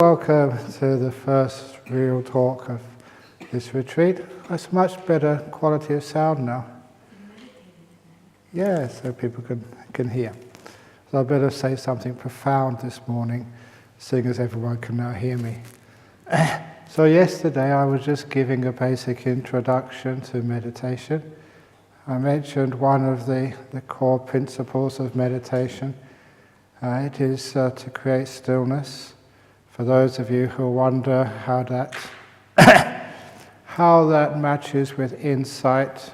Welcome to the first real talk of this retreat. It's much better quality of sound now. Yeah, so people can hear. So I better say something profound this morning, seeing as everyone can now hear me. So yesterday I was just giving a basic introduction to meditation. I mentioned one of the core principles of meditation. It is to create stillness. For those of you who wonder how that matches with insight,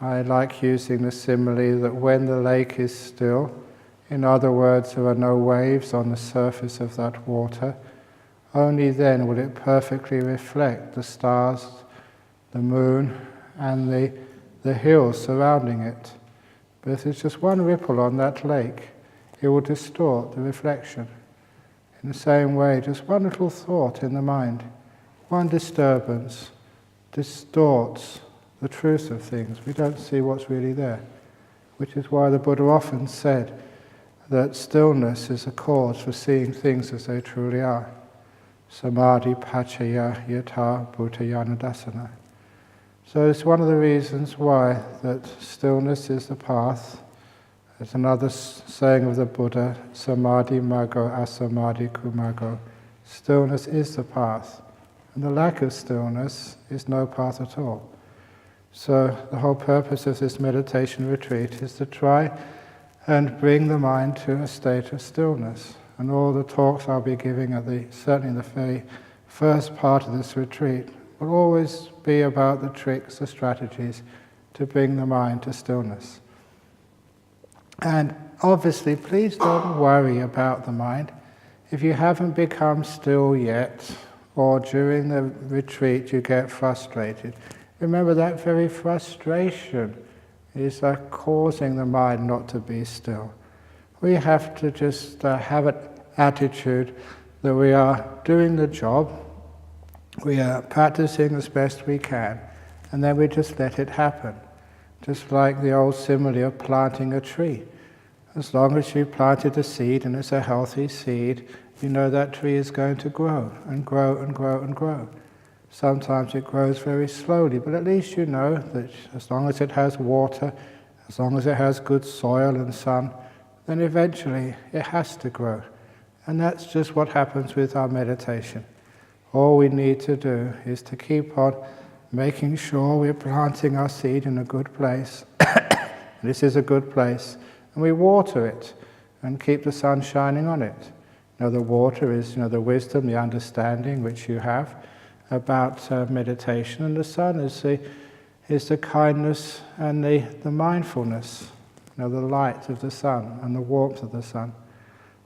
I like using the simile that when the lake is still, in other words, there are no waves on the surface of that water, only then will it perfectly reflect the stars, the moon, and the hills surrounding it. But if there's just one ripple on that lake, it will distort the reflection. In the same way, just one little thought in the mind, one disturbance, distorts the truth of things. We don't see what's really there, which is why the Buddha often said that stillness is a cause for seeing things as they truly are. Samadhi pachaya yatha bhutayana dasana. So it's one of the reasons why that stillness is the path. There's another saying of the Buddha, samadhi mago asamadhi kumago. Stillness is the path, and the lack of stillness is no path at all. So the whole purpose of this meditation retreat is to try and bring the mind to a state of stillness. And all the talks I'll be giving certainly in the very first part of this retreat will always be about the tricks, the strategies to bring the mind to stillness. And obviously, please don't worry about the mind. If you haven't become still yet, or during the retreat you get frustrated, remember that very frustration is causing the mind not to be still. We have to just have an attitude that we are doing the job, we are practicing as best we can, and then we just let it happen. Just like the old simile of planting a tree. As long as you planted a seed and it's a healthy seed, you know that tree is going to grow and grow and grow and grow. Sometimes it grows very slowly, but at least you know that as long as it has water, as long as it has good soil and sun, then eventually it has to grow. And that's just what happens with our meditation. All we need to do is to keep on making sure we're planting our seed in a good place. This is a good place. And we water it and keep the sun shining on it. The water is the wisdom, the understanding which you have about meditation, and the sun is the kindness and the mindfulness, the light of the sun and the warmth of the sun.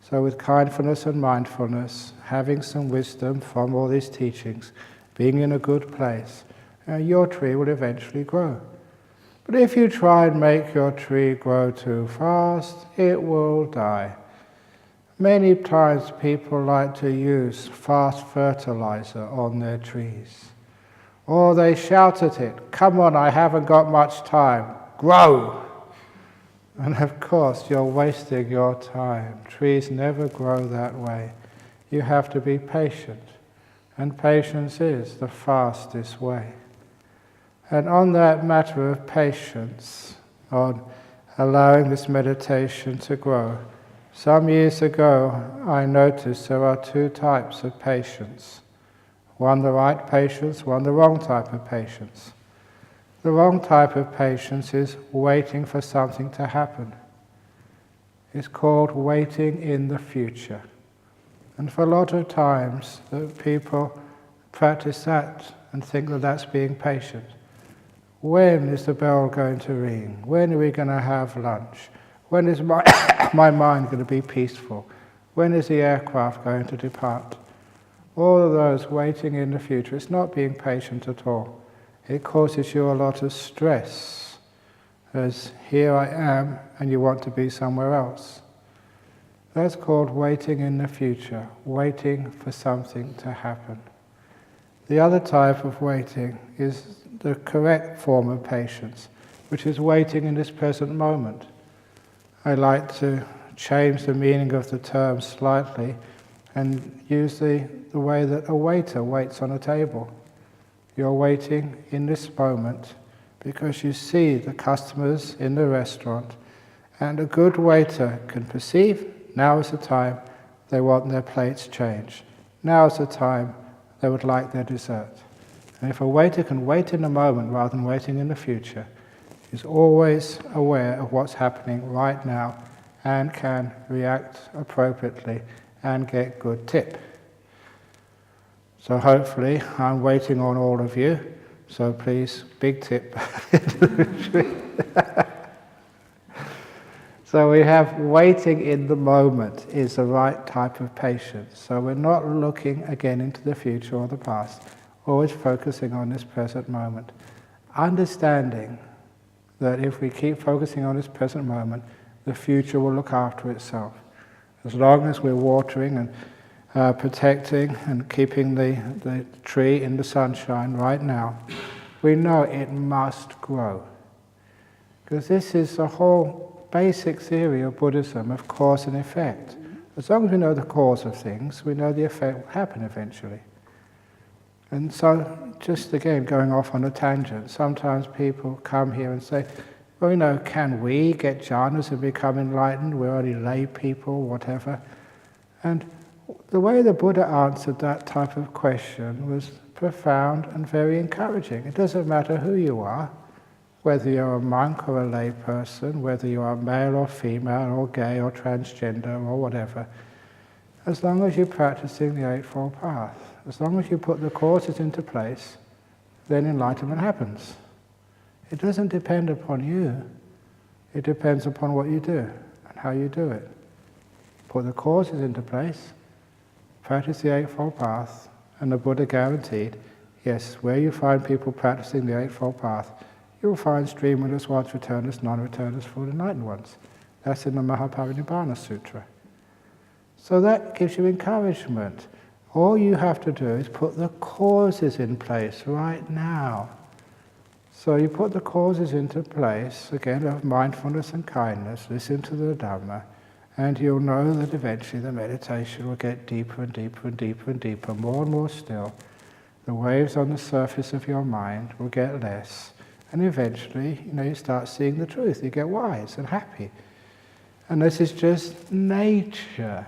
So with kindness and mindfulness, having some wisdom from all these teachings, being in a good place, your tree will eventually grow. But if you try and make your tree grow too fast, it will die. Many times people like to use fast fertilizer on their trees. Or they shout at it, "Come on, I haven't got much time. Grow!" And of course, you're wasting your time. Trees never grow that way. You have to be patient. And patience is the fastest way. And on that matter of patience, on allowing this meditation to grow, some years ago I noticed there are two types of patience. One the right patience, one the wrong type of patience. The wrong type of patience is waiting for something to happen. It's called waiting in the future. And for a lot of times, the people practice that and think that that's being patient. When is the bell going to ring? When are we going to have lunch? When is my mind going to be peaceful? When is the aircraft going to depart? All of those waiting in the future, it's not being patient at all. It causes you a lot of stress, as here I am and you want to be somewhere else. That's called waiting in the future, waiting for something to happen. The other type of waiting is the correct form of patience, which is waiting in this present moment. I like to change the meaning of the term slightly and use the way that a waiter waits on a table. You're waiting in this moment because you see the customers in the restaurant, and a good waiter can perceive now is the time they want their plates changed. Now is the time they would like their dessert. And if a waiter can wait in the moment rather than waiting in the future, he's always aware of what's happening right now and can react appropriately and get good tip. So hopefully I'm waiting on all of you, so please, big tip. So we have waiting in the moment is the right type of patience. So we're not looking again into the future or the past, always focusing on this present moment. Understanding that if we keep focusing on this present moment, the future will look after itself. As long as we're watering and protecting and keeping the tree in the sunshine right now, we know it must grow. Because this is the whole basic theory of Buddhism, of cause and effect. As long as we know the cause of things, we know the effect will happen eventually. And so, just again, going off on a tangent, sometimes people come here and say, well, can we get jhanas and become enlightened? We're only lay people, whatever. And the way the Buddha answered that type of question was profound and very encouraging. It doesn't matter who you are, whether you're a monk or a lay person, whether you are male or female or gay or transgender or whatever, as long as you're practicing the Eightfold Path, as long as you put the causes into place, then enlightenment happens. It doesn't depend upon you, it depends upon what you do and how you do it. Put the causes into place, practice the Eightfold Path, and the Buddha guaranteed, yes, where you find people practicing the Eightfold Path, you'll find streamless ones, returnless, non-returnless, full enlightened ones. That's in the Mahaparinibbana Sutra. So that gives you encouragement. All you have to do is put the causes in place right now. So you put the causes into place, again, of mindfulness and kindness, listen to the Dhamma, and you'll know that eventually the meditation will get deeper and deeper and deeper and deeper, more and more still. The waves on the surface of your mind will get less. And eventually, you start seeing the truth. You get wise and happy. And this is just nature.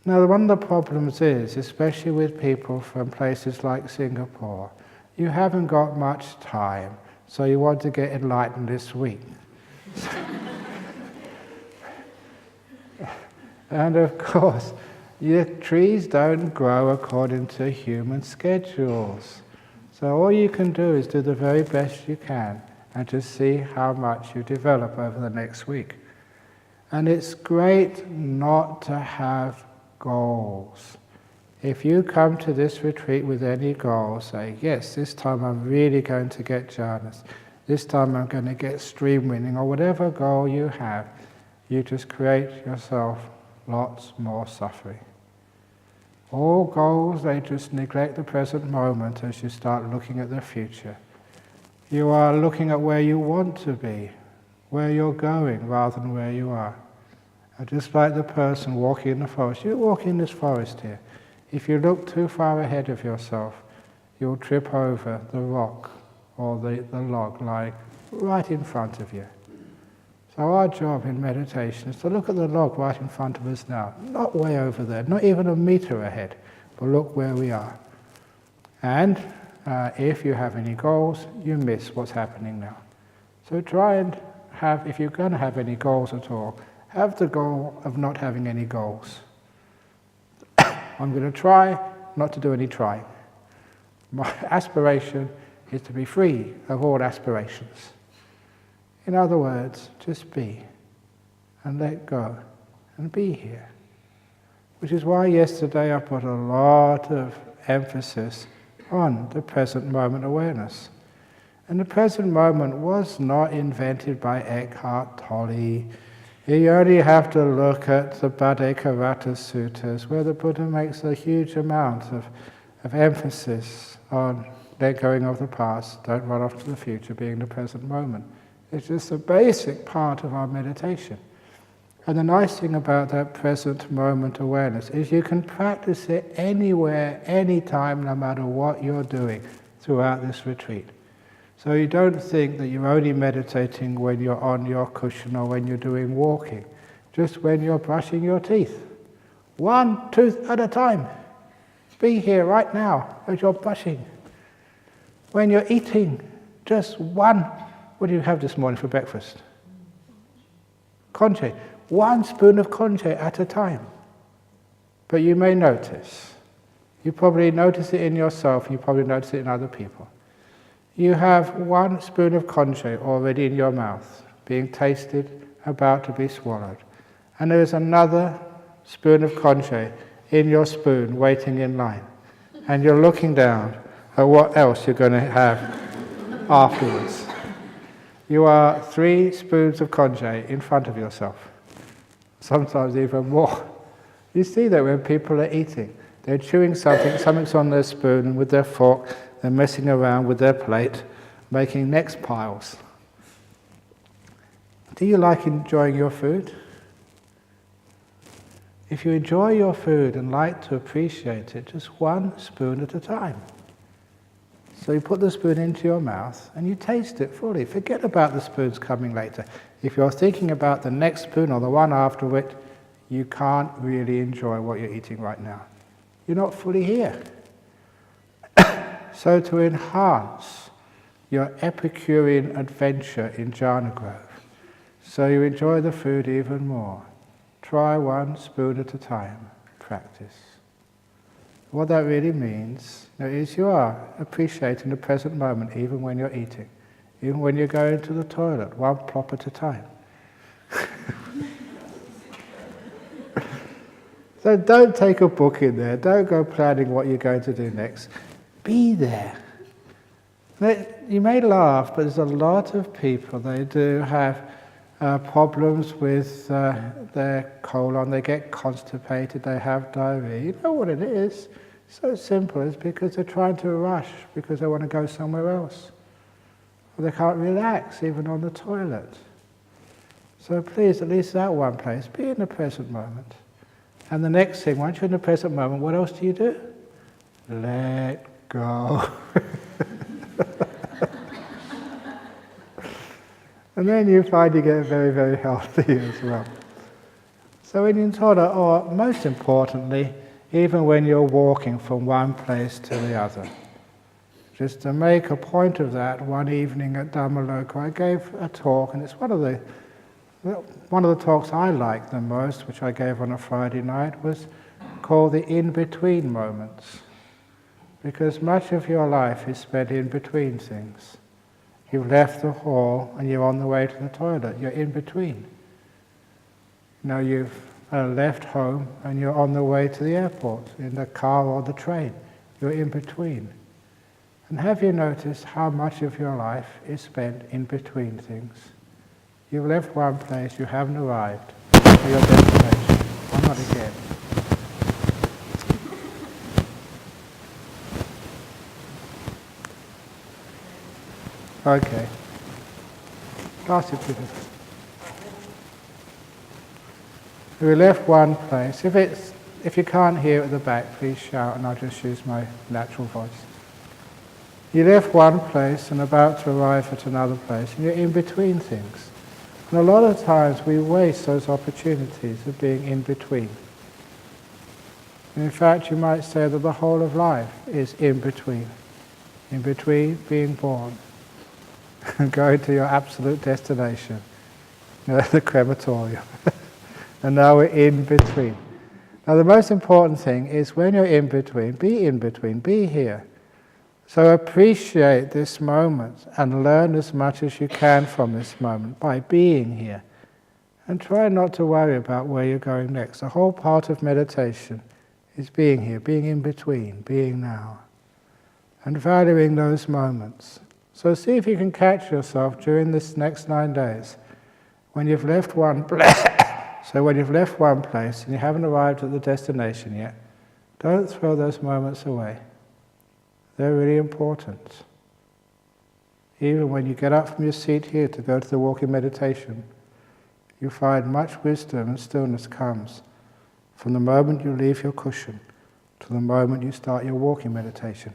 Now, one of the problems is, especially with people from places like Singapore, you haven't got much time, so you want to get enlightened this week. And of course, your trees don't grow according to human schedules. So all you can do is do the very best you can and just see how much you develop over the next week. And it's great not to have goals. If you come to this retreat with any goals, say, yes, this time I'm really going to get jhanas, this time I'm going to get stream winning, or whatever goal you have, you just create yourself lots more suffering. All goals, they just neglect the present moment as you start looking at the future. You are looking at where you want to be, where you're going, rather than where you are. And just like the person walking in the forest, you walk in this forest here. If you look too far ahead of yourself, you'll trip over the rock or the log lying right in front of you. So our job in meditation is to look at the log right in front of us now, not way over there, not even a meter ahead, but look where we are. And if you have any goals, you miss what's happening now. So try and have, if you're going to have any goals at all, have the goal of not having any goals. I'm going to try not to do any trying. My aspiration is to be free of all aspirations. In other words, just be and let go and be here. Which is why yesterday I put a lot of emphasis on the present moment awareness. And the present moment was not invented by Eckhart Tolle. You only have to look at the Bhaddekaratta Suttas, where the Buddha makes a huge amount of emphasis on let going of the past, don't run off to the future, being the present moment. It's just a basic part of our meditation. And the nice thing about that present moment awareness is you can practice it anywhere, anytime, no matter what you're doing throughout this retreat. So you don't think that you're only meditating when you're on your cushion or when you're doing walking. Just when you're brushing your teeth. One tooth at a time. Be here right now as you're brushing. When you're eating, just one. What do you have this morning for breakfast? Conche. One spoon of conche at a time. But you may notice. You probably notice it in yourself, you probably notice it in other people. You have one spoon of conche already in your mouth, being tasted, about to be swallowed. And there is another spoon of conche in your spoon, waiting in line. And you're looking down at what else you're going to have afterwards. You are 3 spoons of conche in front of yourself. Sometimes even more. You see that when people are eating, they're chewing something, something's on their spoon, and with their fork, they're messing around with their plate, making next piles. Do you like enjoying your food? If you enjoy your food and like to appreciate it, just one spoon at a time. So you put the spoon into your mouth and you taste it fully. Forget about the spoons coming later. If you're thinking about the next spoon or the one after it, you can't really enjoy what you're eating right now. You're not fully here. So to enhance your Epicurean adventure in Jhana grove, so you enjoy the food even more, try one spoon at a time, practice. What that really means is you are appreciating the present moment even when you're eating, even when you're going to the toilet, one plop at a time. So don't take a book in there, don't go planning what you're going to do next. Be there. You may laugh, but there's a lot of people, they do have problems with their colon, they get constipated, they have diarrhea. You know what it is? So simple. It's because they're trying to rush, because they want to go somewhere else. Or they can't relax, even on the toilet. So please, at least that one place, be in the present moment. And the next thing, once you're in the present moment, what else do you do? Let go. And then you find you get very, very healthy as well. So in Intona, or most importantly, even when you're walking from one place to the other, just to make a point of that, one evening at Dhammaloka, I gave a talk, and it's one of the talks I liked the most, which I gave on a Friday night, was called the in-between moments. Because much of your life is spent in between things. You've left the hall and you're on the way to the toilet. You're in between. Now you've left home and you're on the way to the airport, in the car or the train. You're in between. And have you noticed how much of your life is spent in between things? You've left one place, you haven't arrived to your destination. Why not again? Okay. Last episode. We left one place. If you can't hear at the back, please shout and I'll just use my natural voice. You left one place and about to arrive at another place, and you're in between things. And a lot of times we waste those opportunities of being in between. And in fact, you might say that the whole of life is in between. In between being born and going to your absolute destination, the crematorium. And now we're in between. Now the most important thing is when you're in between, be here. So appreciate this moment and learn as much as you can from this moment by being here. And try not to worry about where you're going next. The whole part of meditation is being here, being in between, being now. And valuing those moments. So see if you can catch yourself during this next 9 days when you've left one place. So when you've left one place and you haven't arrived at the destination yet, don't throw those moments away. They're really important. Even when you get up from your seat here to go to the walking meditation, You find much wisdom and stillness comes from the moment you leave your cushion to the moment you start your walking meditation.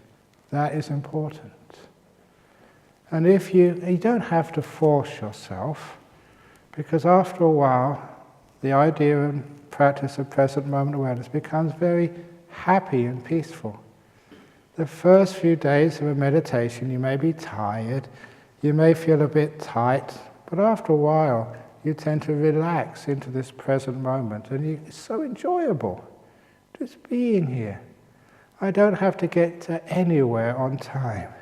That is important. And if you don't have to force yourself, because after a while, the idea and practice of present moment awareness becomes very happy and peaceful. The first few days of a meditation, you may be tired, you may feel a bit tight, but after a while, you tend to relax into this present moment, and it's so enjoyable, just being here. I don't have to get to anywhere on time.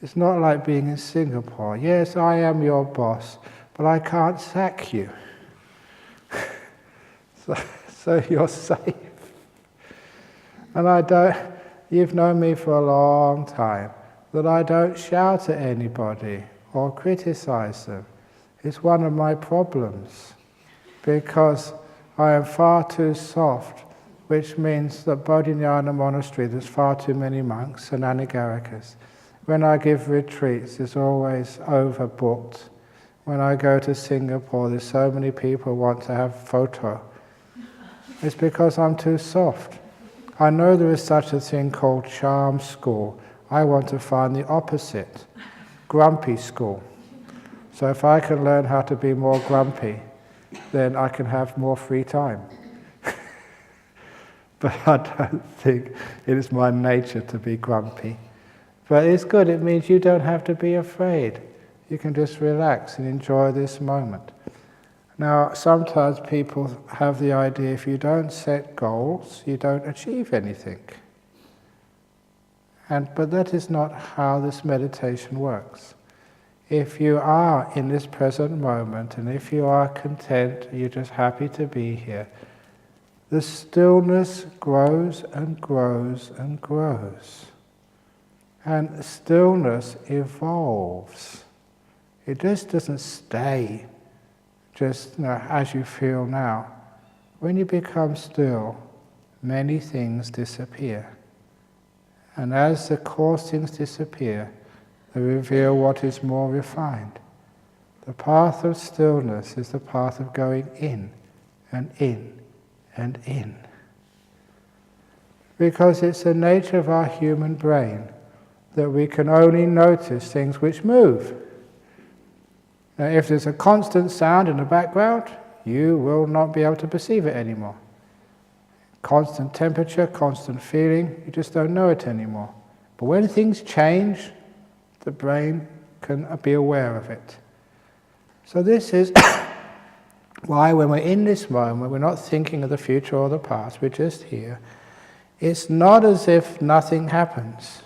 It's not like being in Singapore. Yes, I am your boss, but I can't sack you. So you're safe. And you've known me for a long time, that I don't shout at anybody or criticize them. It's one of my problems, because I am far too soft, which means that Bodhinyana Monastery, there's far too many monks and anagarikas. When I give retreats, it's always overbooked. When I go to Singapore, there's so many people who want to have photo. It's because I'm too soft. I know there is such a thing called charm school. I want to find the opposite, grumpy school. So if I can learn how to be more grumpy, then I can have more free time. But I don't think it is my nature to be grumpy. But it's good, it means you don't have to be afraid. You can just relax and enjoy this moment. Now, sometimes people have the idea if you don't set goals, you don't achieve anything. But that is not how this meditation works. If you are in this present moment, and if you are content, you're just happy to be here, the stillness grows and grows and grows. And stillness evolves. It just doesn't stay just as you feel now. When you become still, many things disappear. And as the coarse things disappear, they reveal what is more refined. The path of stillness is the path of going in and in and in. Because it's the nature of our human brain that we can only notice things which move. Now, if there's a constant sound in the background, you will not be able to perceive it anymore. Constant temperature, constant feeling, you just don't know it anymore. But when things change, the brain can be aware of it. So this is why when we're in this moment, we're not thinking of the future or the past, we're just here. It's not as if nothing happens.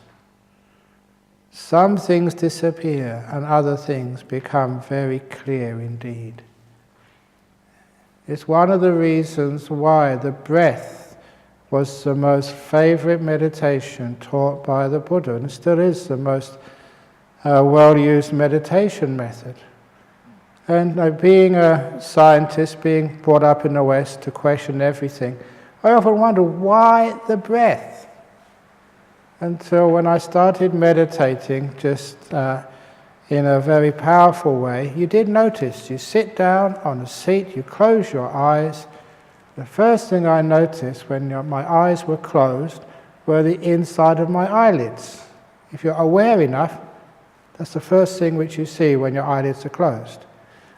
Some things disappear and other things become very clear indeed. It's one of the reasons why the breath was the most favorite meditation taught by the Buddha, and it still is the most well-used meditation method. And being a scientist, being brought up in the West to question everything, I often wonder, why the breath? Until when I started meditating, just in a very powerful way, you did notice, you sit down on a seat, you close your eyes. The first thing I noticed when my eyes were closed were the inside of my eyelids. If you're aware enough, that's the first thing which you see when your eyelids are closed.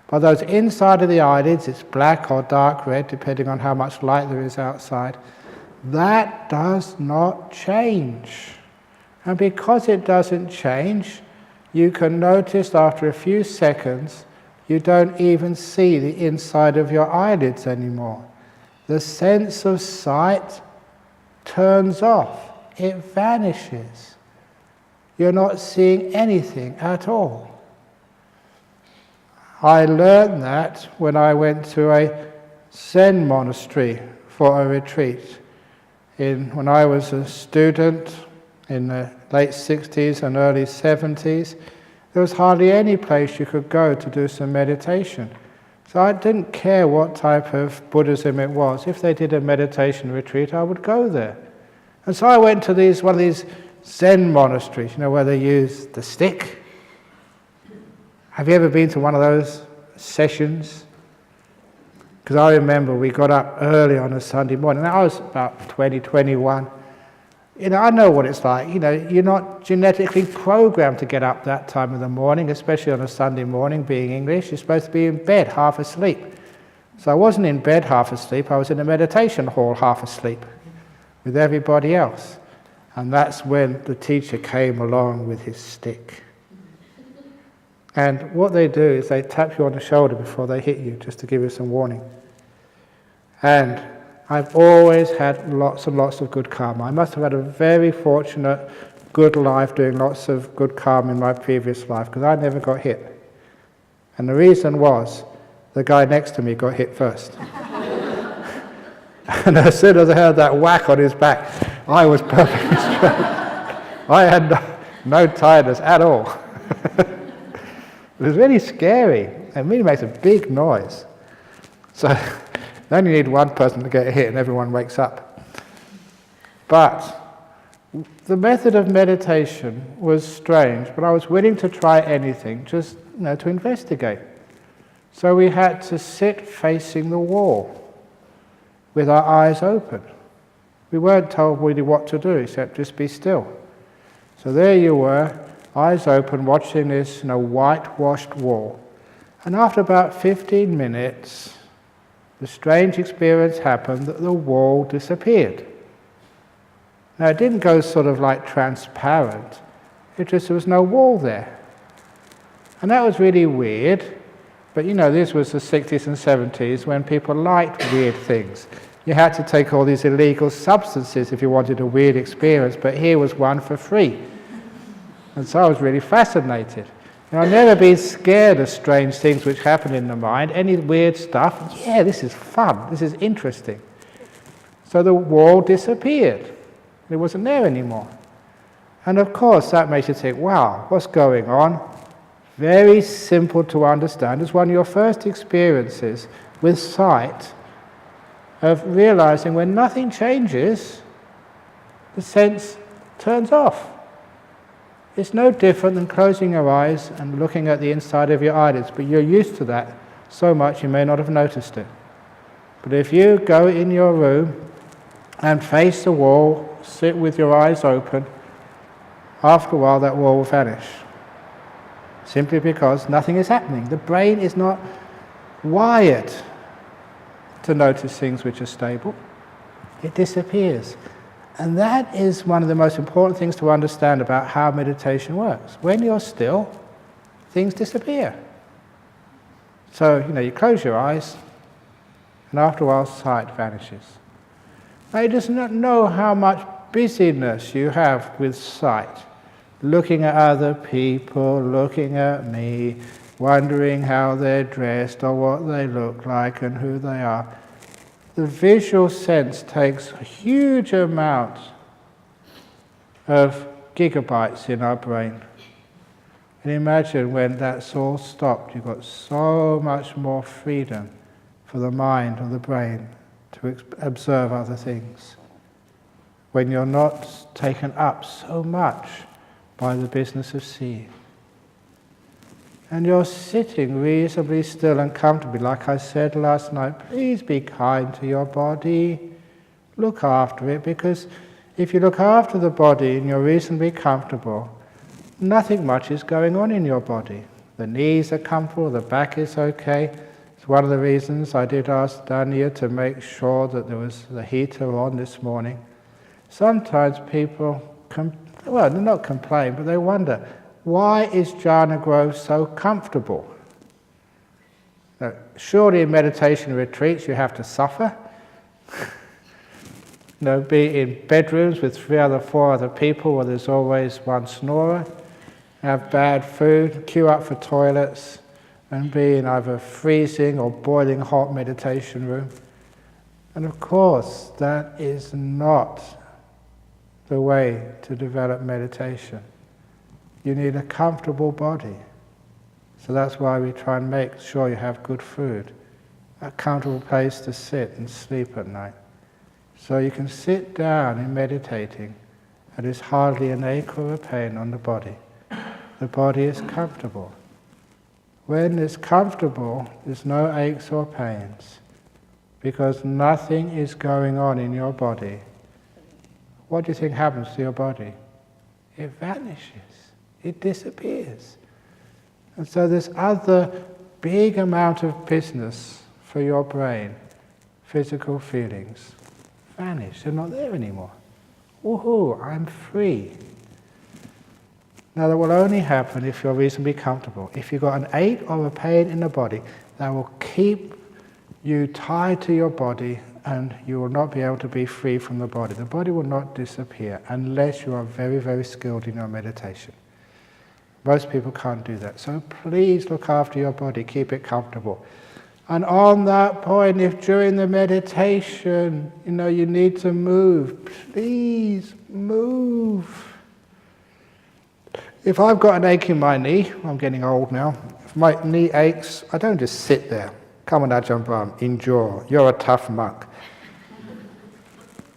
By those inside of the eyelids, it's black or dark red, depending on how much light there is outside. That does not change. And because it doesn't change, you can notice after a few seconds, you don't even see the inside of your eyelids anymore. The sense of sight turns off. It vanishes. You're not seeing anything at all. I learned that when I went to a Zen monastery for a retreat. When I was a student in the late 60s and early 70s, there was hardly any place you could go to do some meditation. So I didn't care what type of Buddhism it was. If they did a meditation retreat, I would go there. And so I went to one of these Zen monasteries, where they use the stick. Have you ever been to one of those sessions. Because I remember we got up early on a Sunday morning. I was about 20, 21. I know what it's like. You're not genetically programmed to get up that time of the morning, especially on a Sunday morning, being English. You're supposed to be in bed, half asleep. So I wasn't in bed half asleep, I was in a meditation hall half asleep with everybody else. And that's when the teacher came along with his stick. And what they do is they tap you on the shoulder before they hit you, just to give you some warning. And I've always had lots and lots of good karma. I must have had a very fortunate, good life doing lots of good karma in my previous life, because I never got hit. And the reason was, the guy next to me got hit first. And as soon as I heard that whack on his back, I was perfectly straight. I had no tiredness at all. It was really scary. It really makes a big noise. So you only need one person to get hit and everyone wakes up. But the method of meditation was strange, but I was willing to try anything, just to investigate. So we had to sit facing the wall with our eyes open. We weren't told really what to do except just be still. So there you were, eyes open, watching this whitewashed wall. And after about 15 minutes, the strange experience happened that the wall disappeared. Now it didn't go sort of like transparent, it just there was no wall there. And that was really weird. But this was the 60s and 70s when people liked weird things. You had to take all these illegal substances if you wanted a weird experience, but here was one for free. And so I was really fascinated. I've never been scared of strange things which happen in the mind, any weird stuff. Yeah, this is fun, this is interesting. So the wall disappeared. It wasn't there anymore. And of course that makes you think, wow, what's going on? Very simple to understand. It's one of your first experiences with sight of realizing when nothing changes, the sense turns off. It's no different than closing your eyes and looking at the inside of your eyelids, but you're used to that so much you may not have noticed it. But if you go in your room and face the wall, sit with your eyes open, after a while that wall will vanish. Simply because nothing is happening. The brain is not wired to notice things which are stable. It disappears. And that is one of the most important things to understand about how meditation works. When you're still, things disappear. So, you close your eyes, and after a while, sight vanishes. Now, you just not know how much busyness you have with sight. Looking at other people, looking at me, wondering how they're dressed or what they look like and who they are. The visual sense takes a huge amount of gigabytes in our brain. And imagine when that's all stopped, you've got so much more freedom for the mind or the brain to observe other things. When you're not taken up so much by the business of seeing. And you're sitting reasonably still and comfortably. Like I said last night, please be kind to your body. Look after it, because if you look after the body and you're reasonably comfortable, nothing much is going on in your body. The knees are comfortable, the back is okay. It's one of the reasons I did ask Dania to make sure that there was the heater on this morning. Sometimes people they're not complain, but they wonder, why is Jhana growth so comfortable? Now, surely in meditation retreats you have to suffer. Be in bedrooms with 4 other people where there's always one snorer, have bad food, queue up for toilets, and be in either freezing or boiling hot meditation room. And of course, that is not the way to develop meditation. You need a comfortable body. So that's why we try and make sure you have good food, a comfortable place to sit and sleep at night. So you can sit down in meditating and there's hardly an ache or a pain on the body. The body is comfortable. When it's comfortable, there's no aches or pains, because nothing is going on in your body. What do you think happens to your body? It vanishes. It disappears. And so this other big amount of business for your brain, physical feelings, vanish. They're not there anymore. Woohoo, I'm free. Now that will only happen if you're reasonably comfortable. If you've got an ache or a pain in the body, that will keep you tied to your body, and you will not be able to be free from the body. The body will not disappear unless you are very, very skilled in your meditation. Most people can't do that. So please look after your body, keep it comfortable. And on that point, if during the meditation, you need to move, please move. If I've got an ache in my knee, I'm getting old now, if my knee aches, I don't just sit there. Come on, Ajahn Brahm, endure. You're a tough monk.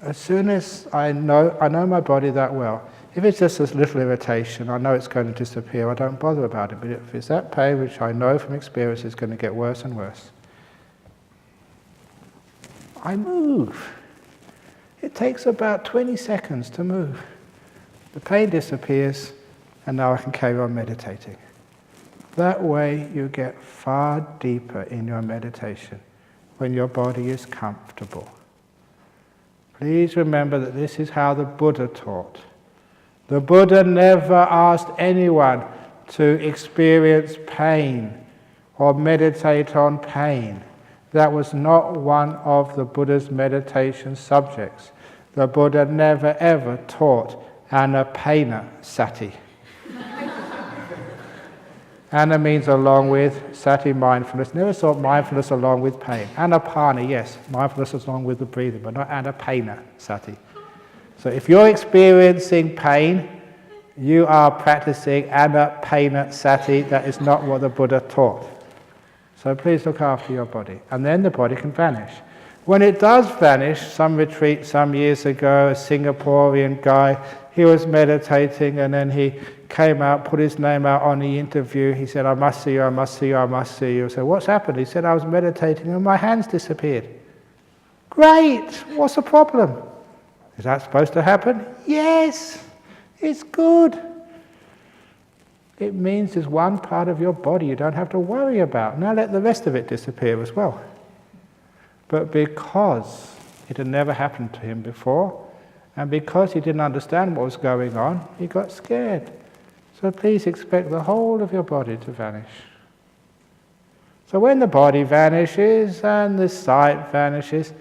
As soon as I know my body that well, if it's just this little irritation, I know it's going to disappear, I don't bother about it. But if it's that pain, which I know from experience is going to get worse and worse, I move. It takes about 20 seconds to move. The pain disappears, and now I can carry on meditating. That way you get far deeper in your meditation when your body is comfortable. Please remember that this is how the Buddha taught. The Buddha never asked anyone to experience pain or meditate on pain. That was not one of the Buddha's meditation subjects. The Buddha never ever taught anapana sati. Ana means along with, sati mindfulness. Never taught mindfulness along with pain. Anapana, yes, mindfulness along with the breathing, but not anapana sati. So if you're experiencing pain, you are practicing anapana sati. That is not what the Buddha taught. So please look after your body, and then the body can vanish. When it does vanish, some retreat some years ago, a Singaporean guy, he was meditating, and then he came out, put his name out on the interview. He said, I must see you, I must see you, I must see you. So what's happened? He said, I was meditating and my hands disappeared. Great, what's the problem? Is that supposed to happen? Yes, it's good. It means there's one part of your body you don't have to worry about. Now let the rest of it disappear as well. But because it had never happened to him before, and because he didn't understand what was going on, he got scared. So please expect the whole of your body to vanish. So when the body vanishes and the sight vanishes,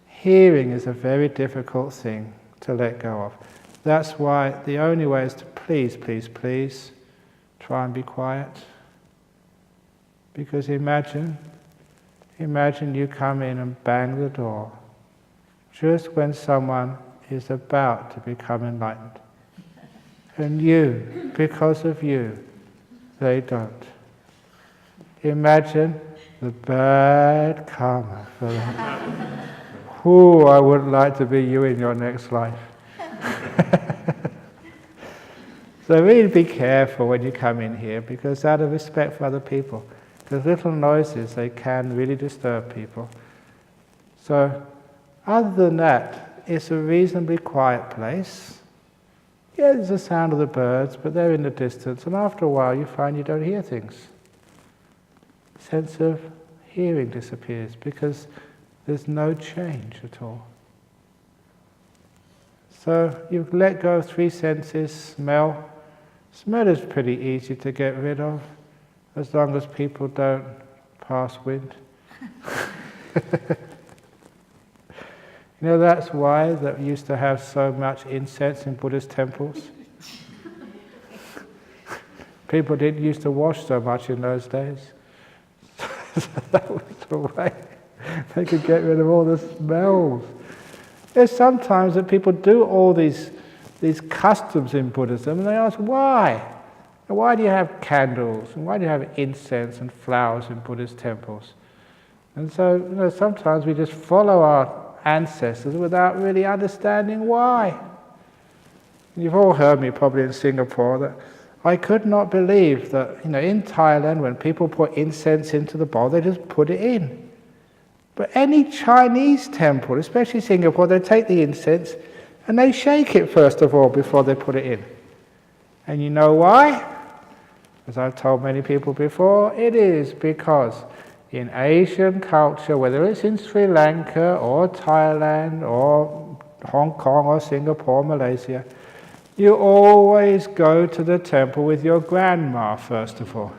hearing is a very difficult thing to let go of. That's why the only way is to please, please, please try and be quiet. Because imagine you come in and bang the door just when someone is about to become enlightened. And you, because of you, they don't. Imagine the bad karma for that. Ooh, I would like to be you in your next life. So really be careful when you come in here, because out of respect for other people, because little noises, they can really disturb people. So other than that, it's a reasonably quiet place. Yeah, there's the sound of the birds, but they're in the distance, and after a while you find you don't hear things. Sense of hearing disappears because there's no change at all. So you've let go of three senses. Smell. Smell is pretty easy to get rid of, as long as people don't pass wind. You know, that's why that we used to have so much incense in Buddhist temples. People didn't used to wash so much in those days. So that was the way they could get rid of all the smells. There's sometimes that people do all these customs in Buddhism, and they ask why? Why do you have candles? And why do you have incense and flowers in Buddhist temples? And so, sometimes we just follow our ancestors without really understanding why. You've all heard me probably in Singapore that I could not believe that, in Thailand, when people put incense into the bowl, they just put it in. But any Chinese temple, especially Singapore, they take the incense and they shake it first of all before they put it in. And you know why? As I've told many people before, it is because in Asian culture, whether it's in Sri Lanka or Thailand or Hong Kong or Singapore, Malaysia, you always go to the temple with your grandma first of all.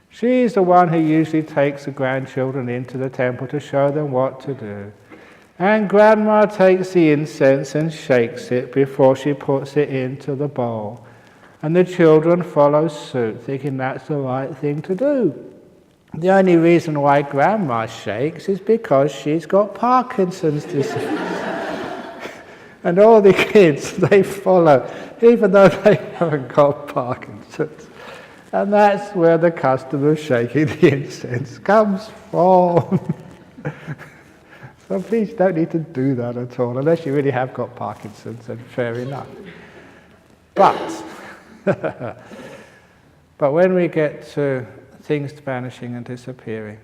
She's the one who usually takes the grandchildren into the temple to show them what to do. And grandma takes the incense and shakes it before she puts it into the bowl. And the children follow suit, thinking that's the right thing to do. The only reason why grandma shakes is because she's got Parkinson's disease. And all the kids, they follow, even though they haven't got Parkinson's. And that's where the custom of shaking the incense comes from. So please don't need to do that at all, unless you really have got Parkinson's, and fair enough. But when we get to things vanishing and disappearing,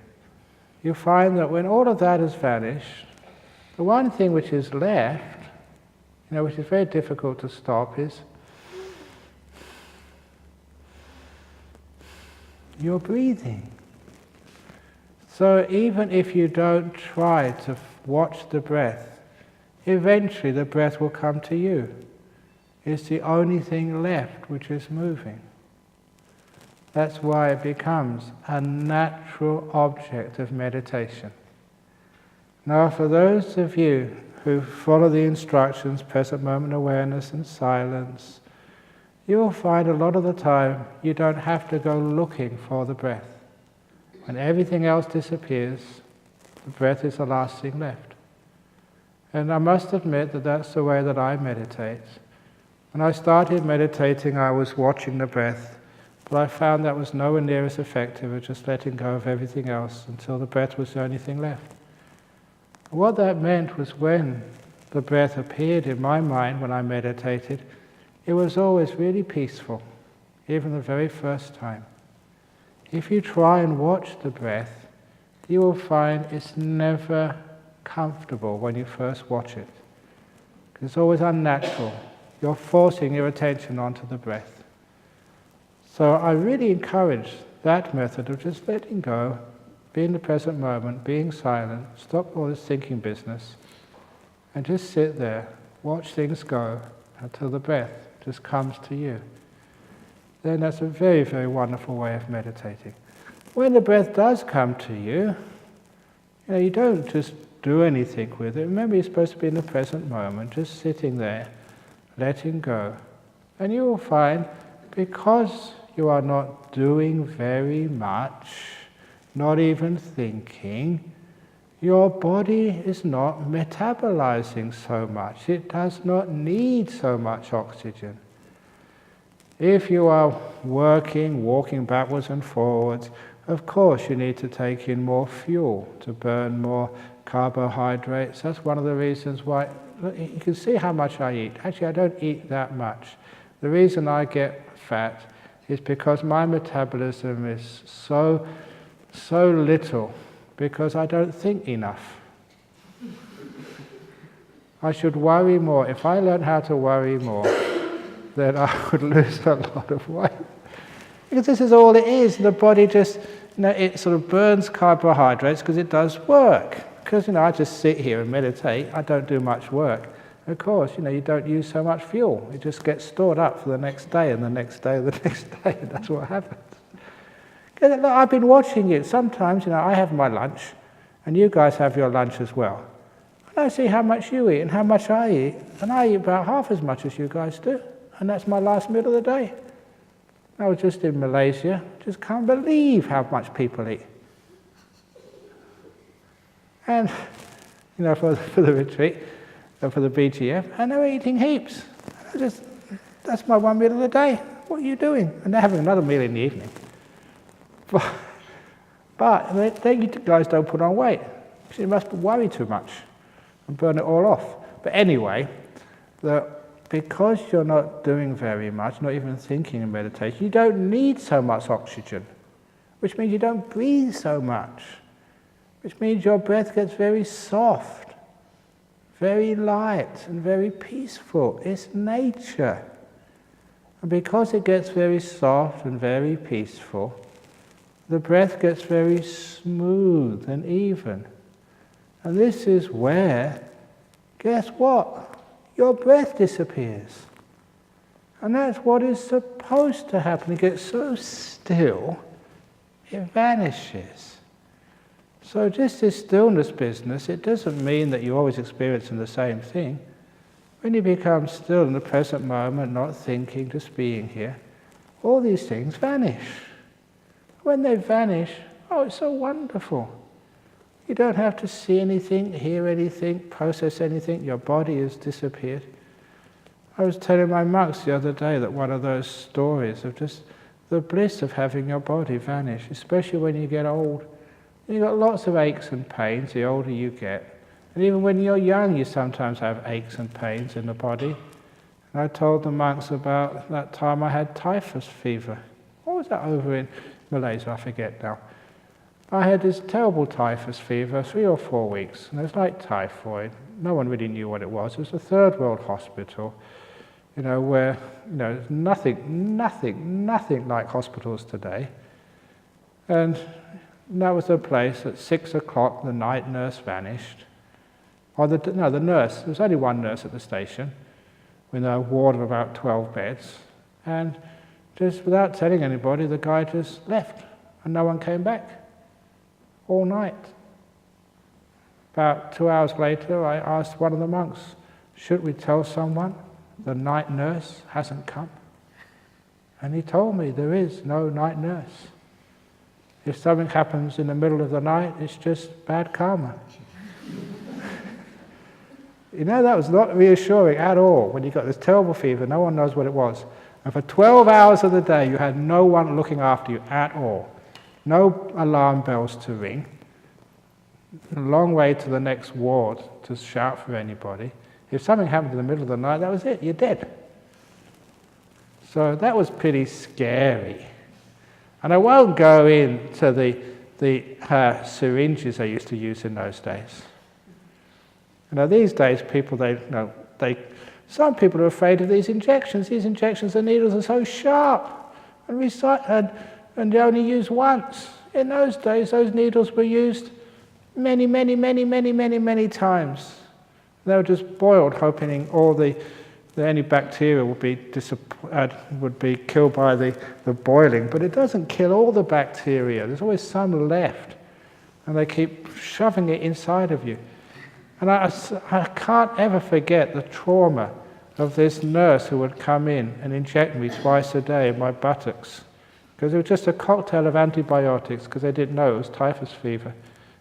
you find that when all of that has vanished, the one thing which is left, which is very difficult to stop, is your breathing. So even if you don't try to watch the breath, eventually the breath will come to you. It's the only thing left which is moving. That's why it becomes a natural object of meditation. Now, for those of you who follow the instructions, present moment awareness and silence, you'll find a lot of the time you don't have to go looking for the breath. When everything else disappears, the breath is the last thing left. And I must admit that that's the way that I meditate. When I started meditating, I was watching the breath, but I found that was nowhere near as effective as just letting go of everything else until the breath was the only thing left. What that meant was when the breath appeared in my mind when I meditated, it was always really peaceful, even the very first time. If you try and watch the breath, you will find it's never comfortable when you first watch it. It's always unnatural. You're forcing your attention onto the breath. So I really encourage that method of just letting go, be in the present moment, being silent, stop all this thinking business, and just sit there, watch things go until the breath just comes to you. Then that's a very, very wonderful way of meditating. When the breath does come to you, you don't just do anything with it. Remember, you're supposed to be in the present moment, just sitting there, letting go. And you will find, because you are not doing very much, not even thinking, your body is not metabolizing so much. It does not need so much oxygen. If you are working, walking backwards and forwards, of course you need to take in more fuel to burn more carbohydrates. That's one of the reasons why, look, you can see how much I eat. Actually, I don't eat that much. The reason I get fat is because my metabolism is so little, because I don't think enough. I should worry more. If I learned how to worry more, then I would lose a lot of weight. Because this is all it is. The body just, it sort of burns carbohydrates because it does work. Because, I just sit here and meditate. I don't do much work. Of course, you don't use so much fuel. It just gets stored up for the next day and the next day and the next day. That's what happens. Look, I've been watching you. Sometimes, I have my lunch, and you guys have your lunch as well. And I see how much you eat and how much I eat, and I eat about half as much as you guys do. And that's my last meal of the day. I was just in Malaysia, just can't believe how much people eat. And, for the retreat, for the BGF, and they're eating heaps. That's my one meal of the day. What are you doing? And they're having another meal in the evening. But you guys don't put on weight, because you must worry too much and burn it all off. But anyway, because you're not doing very much, not even thinking in meditation, you don't need so much oxygen, which means you don't breathe so much, which means your breath gets very soft, very light and very peaceful. It's nature. And because it gets very soft and very peaceful, the breath gets very smooth and even. And this is where, guess what? Your breath disappears. And that's what is supposed to happen. It gets so still, it vanishes. So just this stillness business, it doesn't mean that you're always experiencing the same thing. When you become still in the present moment, not thinking, just being here, all these things vanish. When they vanish, oh, it's so wonderful. You don't have to see anything, hear anything, process anything. Your body has disappeared. I was telling my monks the other day that one of those stories of just the bliss of having your body vanish, especially when you get old. You've got lots of aches and pains the older you get. And even when you're young, you sometimes have aches and pains in the body. And I told the monks about that time I had typhus fever. What was that over in Malaysia? I forget now. I had this terrible typhus fever, 3 or 4 weeks, and it was like typhoid. No one really knew what it was. It was a third world hospital, where, nothing like hospitals today. And that was a place at 6 o'clock, the night nurse vanished. The nurse, there was only one nurse at the station, with a ward of about 12 beds. And just without telling anybody, the guy just left, and no one came back. All night. About 2 hours later, I asked one of the monks, should we tell someone the night nurse hasn't come? And he told me there is no night nurse. If something happens in the middle of the night, it's just bad karma. That was not reassuring at all. When you got this terrible fever, no one knows what it was. And for 12 hours of the day, you had no one looking after you at all. No alarm bells to ring. A long way to the next ward to shout for anybody. If something happened in the middle of the night, that was it, you're dead. So that was pretty scary. And I won't go into the syringes they used to use in those days. These days people, some people are afraid of these injections. These injections, the needles are so sharp and they only use once. In those days, those needles were used many times. They were just boiled, hoping all any bacteria would be killed by the boiling. But it doesn't kill all the bacteria. There's always some left, and they keep shoving it inside of you. And I can't ever forget the trauma of this nurse who would come in and inject me twice a day in my buttocks. Because it was just a cocktail of antibiotics, because they didn't know it was typhus fever.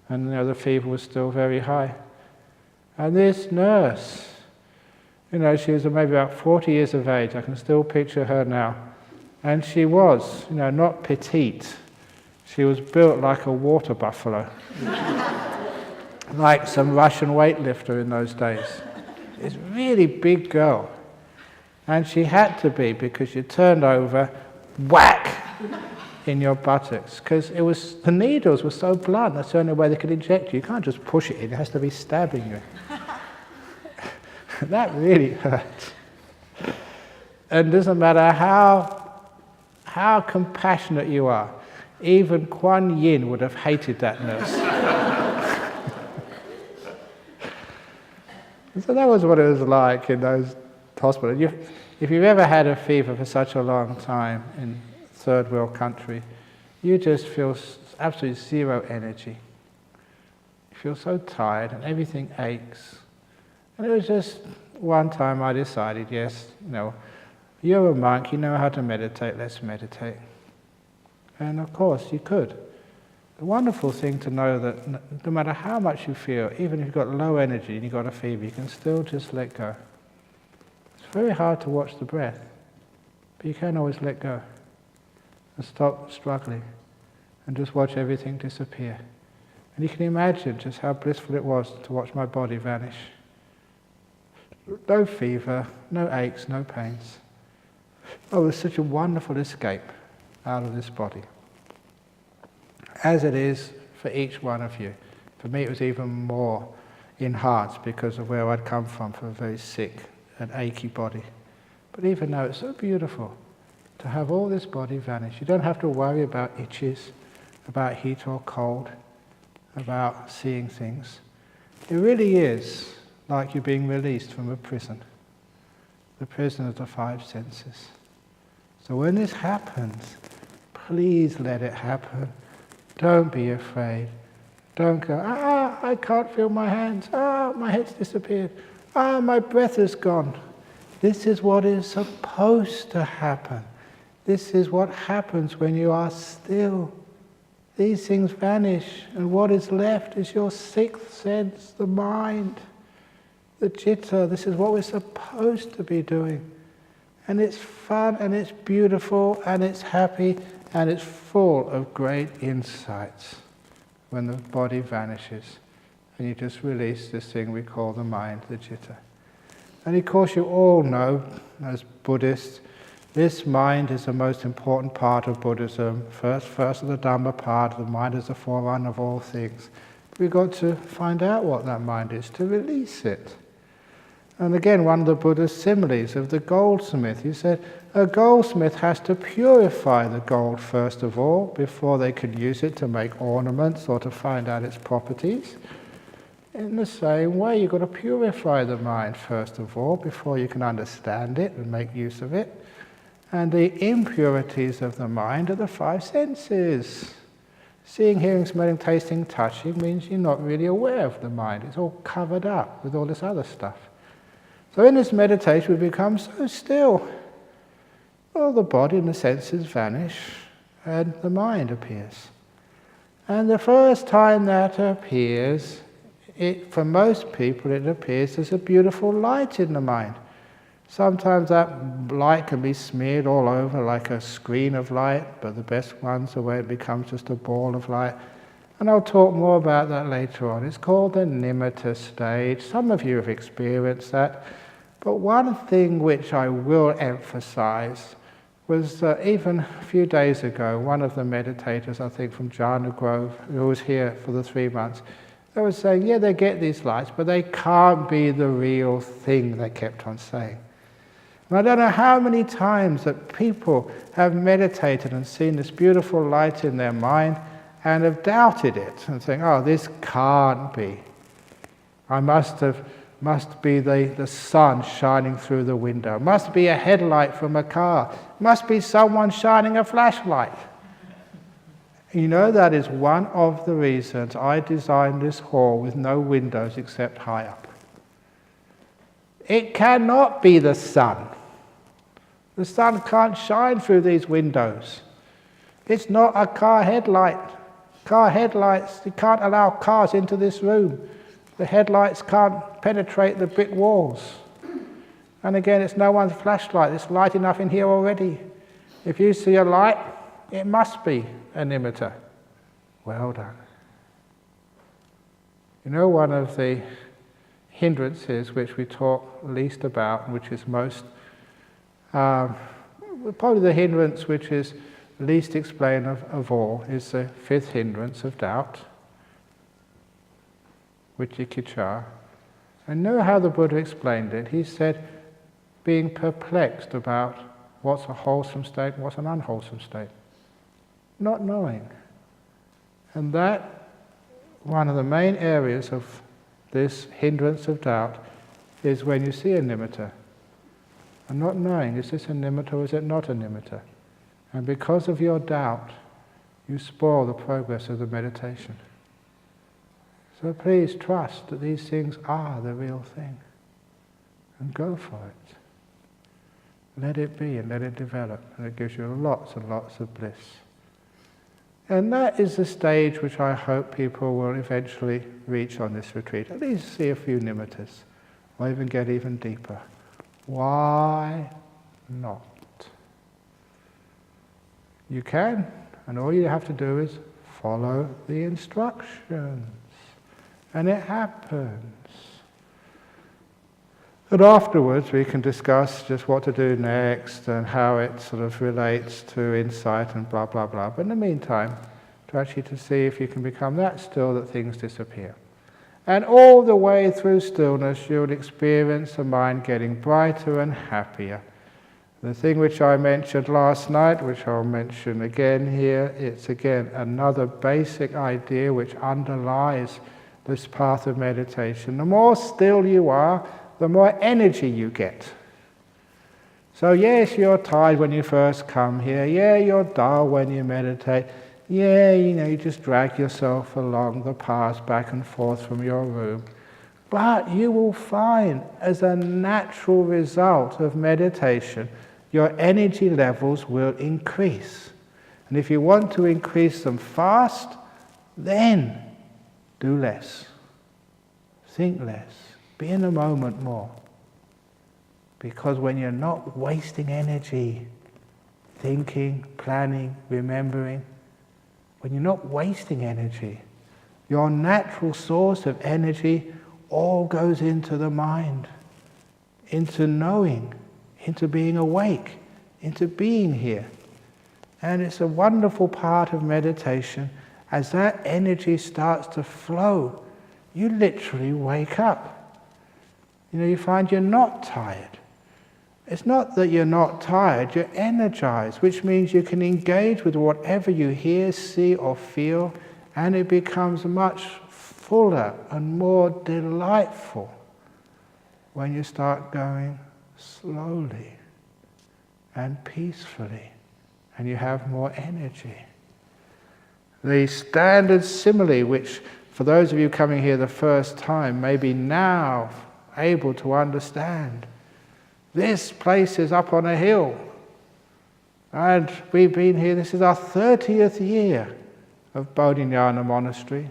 And the fever was still very high. And this nurse, she was maybe about 40 years of age. I can still picture her now. And she was, not petite. She was built like a water buffalo. Like some Russian weightlifter in those days. This really big girl. And she had to be, because you turned over, whack, in your buttocks. Because the needles were so blunt, that's the only way they could inject you. You can't just push it in, it has to be stabbing you. That really hurt. And it doesn't matter how compassionate you are, even Kuan Yin would have hated that nurse. So that was what it was like in those hospitals. If you've ever had a fever for such a long time in third world country, you just feel absolutely zero energy. You feel so tired and everything aches. And it was just one time I decided, yes, you're a monk, you know how to meditate, let's meditate. And of course you could. The wonderful thing to know that no matter how much you feel, even if you've got low energy and you've got a fever, you can still just let go. It's very hard to watch the breath, but you can always let go and stop struggling and just watch everything disappear. And you can imagine just how blissful it was to watch my body vanish. No fever, no aches, no pains. Oh, it was such a wonderful escape out of this body. As it is for each one of you. For me it was even more enhanced because of where I'd come from a very sick and achy body. But even though it's so beautiful to have all this body vanish, you don't have to worry about itches, about heat or cold, about seeing things. It really is like you're being released from a prison, the prison of the five senses. So when this happens, please let it happen. Don't be afraid. Don't go, I can't feel my hands. My head's disappeared. My breath is gone. This is what is supposed to happen. This is what happens when you are still. These things vanish, and what is left is your sixth sense, the mind, the citta. This is what we're supposed to be doing. And it's fun, and it's beautiful, and it's happy, and it's full of great insights when the body vanishes and you just release this thing we call the mind, the citta. And of course you all know, as Buddhists, this mind is the most important part of Buddhism. First of the Dhamma part, the mind is the forerunner of all things. We've got to find out what that mind is, to release it. And again, one of the Buddha's similes of the goldsmith, he said, a goldsmith has to purify the gold first of all, before they can use it to make ornaments or to find out its properties. In the same way, you've got to purify the mind first of all, before you can understand it and make use of it. And the impurities of the mind are the five senses. Seeing, hearing, smelling, tasting, touching means you're not really aware of the mind. It's all covered up with all this other stuff. So in this meditation we become so still. All the body and the senses vanish and the mind appears. And the first time that appears, for most people it appears as a beautiful light in the mind. Sometimes that light can be smeared all over like a screen of light, but the best ones are where it becomes just a ball of light. And I'll talk more about that later on. It's called the nimitta stage. Some of you have experienced that. But one thing which I will emphasize was even a few days ago, one of the meditators, I think from Jhana Grove, who was here for the 3 months, they were saying, yeah, they get these lights, but they can't be the real thing, they kept on saying. And I don't know how many times that people have meditated and seen this beautiful light in their mind and have doubted it and saying, oh, this can't be. I must be the sun shining through the window. Must be a headlight from a car. Must be someone shining a flashlight. You know, that is one of the reasons I designed this hall with no windows except high up. It cannot be the sun. The sun can't shine through these windows. It's not a car headlight. Car headlights, you can't allow cars into this room. The headlights can't penetrate the brick walls. And again, it's no one's flashlight. It's light enough in here already. If you see a light, it must be a nimitta. Well done. You know, one of the hindrances which we talk least about, which is most, probably the hindrance which is least explained of all, is the fifth hindrance of doubt, vicikicca. And know how the Buddha explained it. He said, being perplexed about what's a wholesome state and what's an unwholesome state. Not knowing. And that, one of the main areas of this hindrance of doubt, is when you see a nimitta. And not knowing, is this a nimitta or is it not a nimitta? And because of your doubt, you spoil the progress of the meditation. So please trust that these things are the real thing. And go for it. Let it be and let it develop. And it gives you lots and lots of bliss. And that is the stage which I hope people will eventually reach on this retreat. At least see a few nimittas. Or even get even deeper. Why not? You can, and all you have to do is follow the instructions. And it happens. And afterwards we can discuss just what to do next and how it sort of relates to insight and blah, blah, blah. But in the meantime, to see if you can become that still that things disappear. And all the way through stillness you'll experience the mind getting brighter and happier. The thing which I mentioned last night, which I'll mention again here, it's again another basic idea which underlies this path of meditation. The more still you are, the more energy you get. So yes, you're tired when you first come here. Yeah, you're dull when you meditate. Yeah, you just drag yourself along the path back and forth from your room. But you will find, as a natural result of meditation, your energy levels will increase. And if you want to increase them fast, then do less. Think less. Be in the moment more. Because when you're not wasting energy thinking, planning, remembering, when you're not wasting energy, your natural source of energy all goes into the mind, into knowing, into being awake, into being here. And it's a wonderful part of meditation. As that energy starts to flow, you literally wake up. You find you're not tired. It's not that you're not tired, you're energized, which means you can engage with whatever you hear, see, or feel, and it becomes much fuller and more delightful when you start going slowly and peacefully, and you have more energy. The standard simile, which for those of you coming here the first time may be now able to understand. This place is up on a hill, and we've been here, this is our 30th year of Bodhinyana Monastery.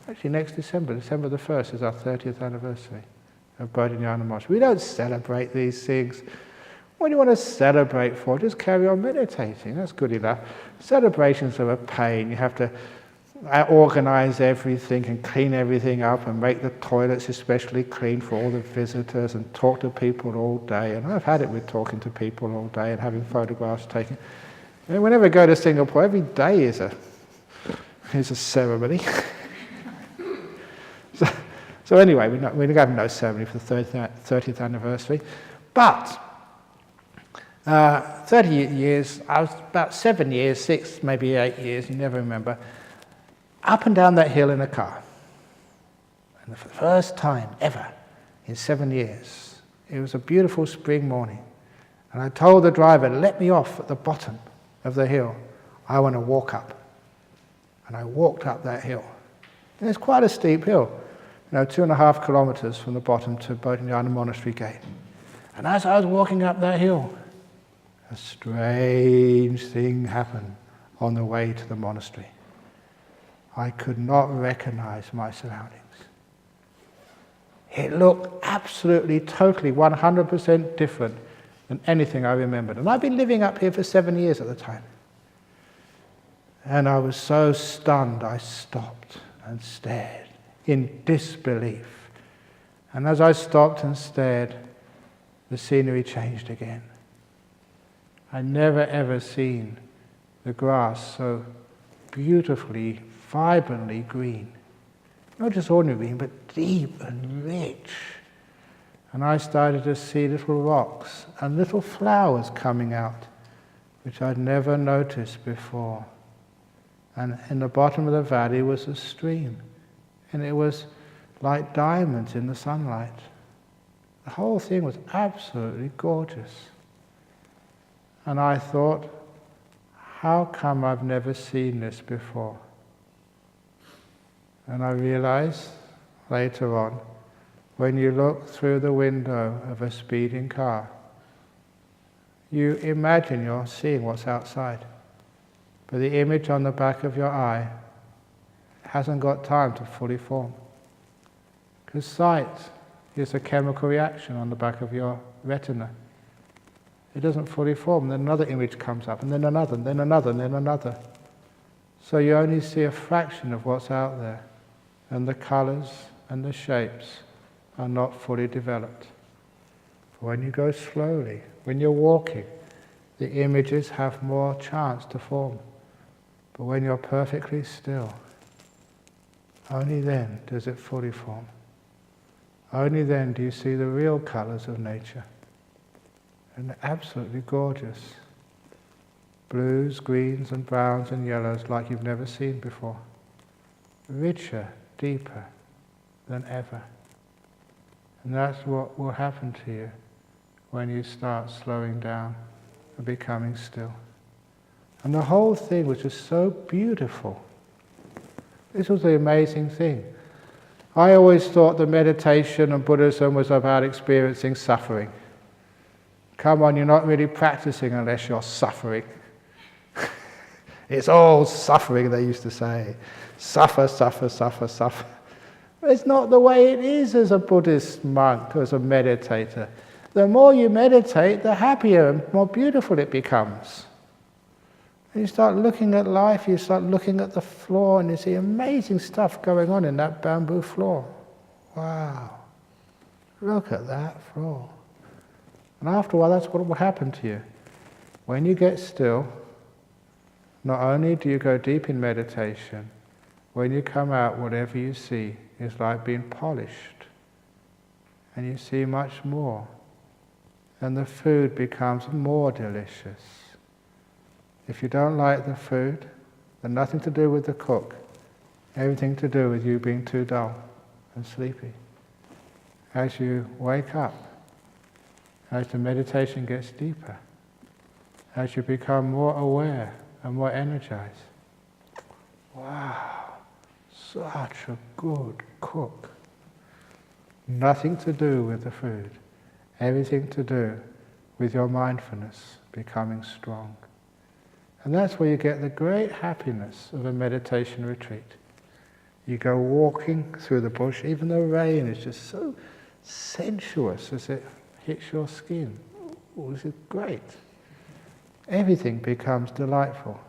Actually next December the 1st is our 30th anniversary of Bodhinyana Monastery. We don't celebrate these things. What do you want to celebrate for? Just carry on meditating, that's good enough. Celebrations are a pain. You have to organize everything and clean everything up and make the toilets especially clean for all the visitors and talk to people all day. And I've had it with talking to people all day and having photographs taken. And whenever I go to Singapore, every day is a ceremony. so anyway, we have no ceremony for the 30th anniversary. But 30 years, I was about 7 years, 6, maybe 8 years, you never remember, up and down that hill in a car. And for the first time ever in 7 years, it was a beautiful spring morning. And I told the driver, let me off at the bottom of the hill. I want to walk up. And I walked up that hill. And it's quite a steep hill, 2.5 kilometers from the bottom to Bodhinyana Monastery Gate. And as I was walking up that hill, a strange thing happened on the way to the monastery. I could not recognize my surroundings. It looked absolutely, totally, 100% different than anything I remembered. And I've been living up here for 7 years at the time. And I was so stunned, I stopped and stared in disbelief. And as I stopped and stared, the scenery changed again. I'd never ever seen the grass so beautifully, vibrantly green. Not just ordinary green, but deep and rich. And I started to see little rocks and little flowers coming out, which I'd never noticed before. And in the bottom of the valley was a stream, and it was like diamonds in the sunlight. The whole thing was absolutely gorgeous. And I thought, how come I've never seen this before? And I realized later on, when you look through the window of a speeding car, you imagine you're seeing what's outside. But the image on the back of your eye hasn't got time to fully form. Because sight is a chemical reaction on the back of your retina. It doesn't fully form, then another image comes up, and then another, and then another, and then another. So you only see a fraction of what's out there, and the colors and the shapes are not fully developed. When you go slowly, when you're walking, the images have more chance to form. But when you're perfectly still, only then does it fully form. Only then do you see the real colours of nature. And they're absolutely gorgeous. Blues, greens and browns and yellows like you've never seen before. Richer, deeper than ever. And that's what will happen to you when you start slowing down and becoming still. And the whole thing was just so beautiful. This was the amazing thing. I always thought that meditation and Buddhism was about experiencing suffering. Come on, you're not really practicing unless you're suffering. It's all suffering, they used to say. Suffer, suffer, suffer, suffer. But it's not the way it is as a Buddhist monk, as a meditator. The more you meditate, the happier and more beautiful it becomes. And you start looking at life, you start looking at the floor, and you see amazing stuff going on in that bamboo floor. Wow. Look at that floor. And after a while, that's what will happen to you. When you get still, not only do you go deep in meditation, when you come out, whatever you see is like being polished. And you see much more. And the food becomes more delicious. If you don't like the food, then nothing to do with the cook. Everything to do with you being too dull and sleepy. As you wake up, as the meditation gets deeper, as you become more aware and more energized. Wow, such a good cook. Nothing to do with the food. Everything to do with your mindfulness becoming strong. And that's where you get the great happiness of a meditation retreat. You go walking through the bush, even the rain is just so sensuous as it hits your skin. Oh, this is great. Everything becomes delightful,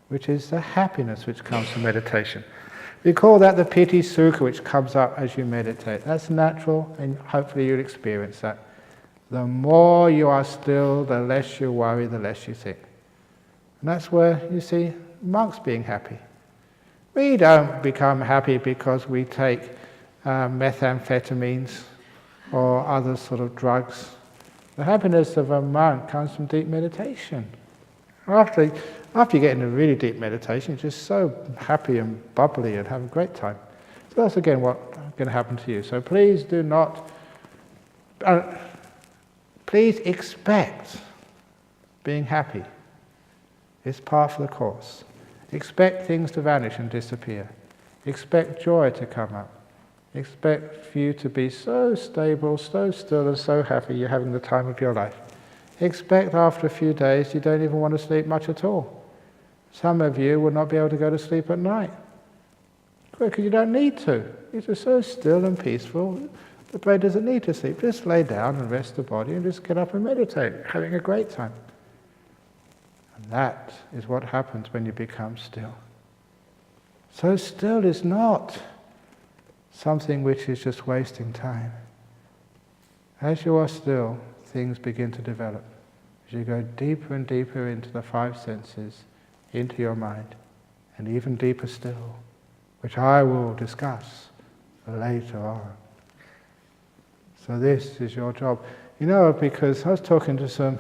which is the happiness which comes from meditation. We call that the piti sukha, which comes up as you meditate. That's natural, and hopefully you'll experience that. The more you are still, the less you worry, the less you think. And that's where you see monks being happy. We don't become happy because we take methamphetamines or other sort of drugs. The happiness of a monk comes from deep meditation. After you get into really deep meditation, you're just so happy and bubbly and have a great time. So that's again what's going to happen to you. So please do not, please expect being happy. It's part of the course. Expect things to vanish and disappear. Expect joy to come up. Expect for you to be so stable, so still and so happy you're having the time of your life. Expect after a few days you don't even want to sleep much at all. Some of you will not be able to go to sleep at night. Because you don't need to. You're just so still and peaceful. The brain doesn't need to sleep. Just lay down and rest the body and just get up and meditate, having a great time. And that is what happens when you become still. So still is not something which is just wasting time. As you are still, things begin to develop. As you go deeper and deeper into the five senses, into your mind, and even deeper still, which I will discuss later on. So this is your job. You know, because I was talking to some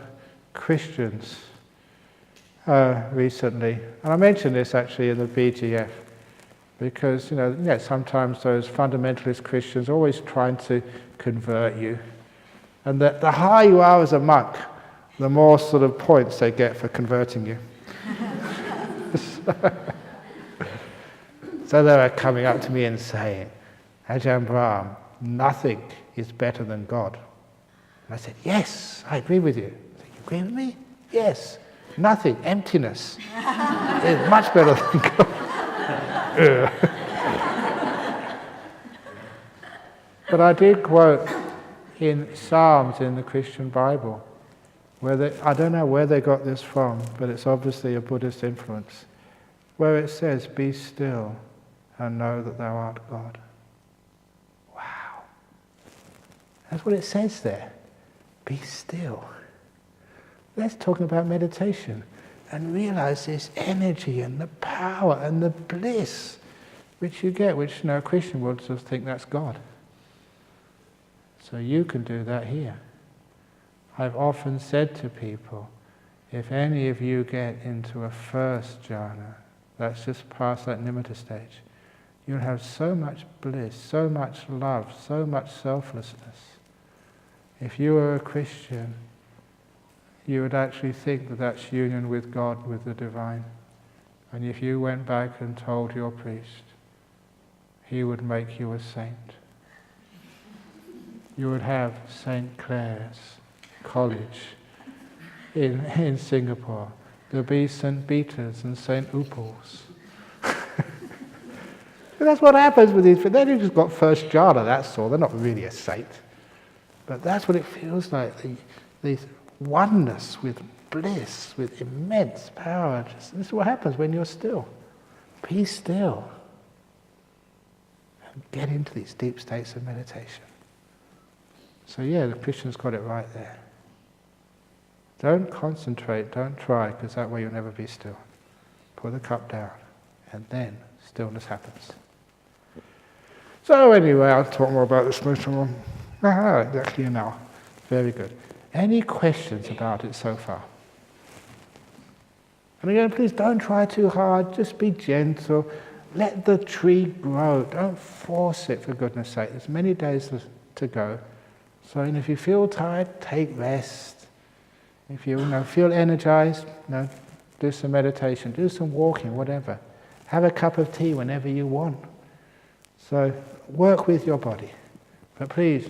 Christians recently, and I mentioned this actually in the BGF, because sometimes those fundamentalist Christians are always trying to convert you, and that the higher you are as a monk, the more sort of points they get for converting you. So they were coming up to me and saying, Ajahn Brahm, nothing is better than God. And I said, yes, I agree with you. I said, you agree with me? Yes. Nothing, emptiness, is much better than God. But I did quote in Psalms in the Christian Bible, where I don't know where they got this from, but it's obviously a Buddhist influence, where it says, be still and know that thou art God. Wow. That's what it says there. be still. Let's talk about meditation and realize this energy and the power and the bliss which you get, which a Christian will just think that's God. So you can do that here. I've often said to people, if any of you get into a first jhana, that's just past that nimitta stage, you'll have so much bliss, so much love, so much selflessness. If you were a Christian, you would actually think that that's union with God, with the divine. And if you went back and told your priest, he would make you a saint. You would have St. Clare's College in Singapore. There'll be St. Peter's and St. Upal's. That's what happens with these, but then you've just got first jhana, that's all. They're not really a saint. But that's what it feels like, this oneness with bliss, with immense power. This is what happens when you're still. Be still. And get into these deep states of meditation. So yeah, the Christian's got it right there. Don't concentrate, don't try, because that way you'll never be still. Put the cup down, and then stillness happens. So anyway, I'll talk more about this later on. Exactly an hour. Very good. Any questions about it so far? And again, please don't try too hard, just be gentle. Let the tree grow. Don't force it, for goodness sake. There's many days to go. So if you feel tired, take rest. If you feel energized, do some meditation, do some walking, whatever. Have a cup of tea whenever you want. So work with your body. But please,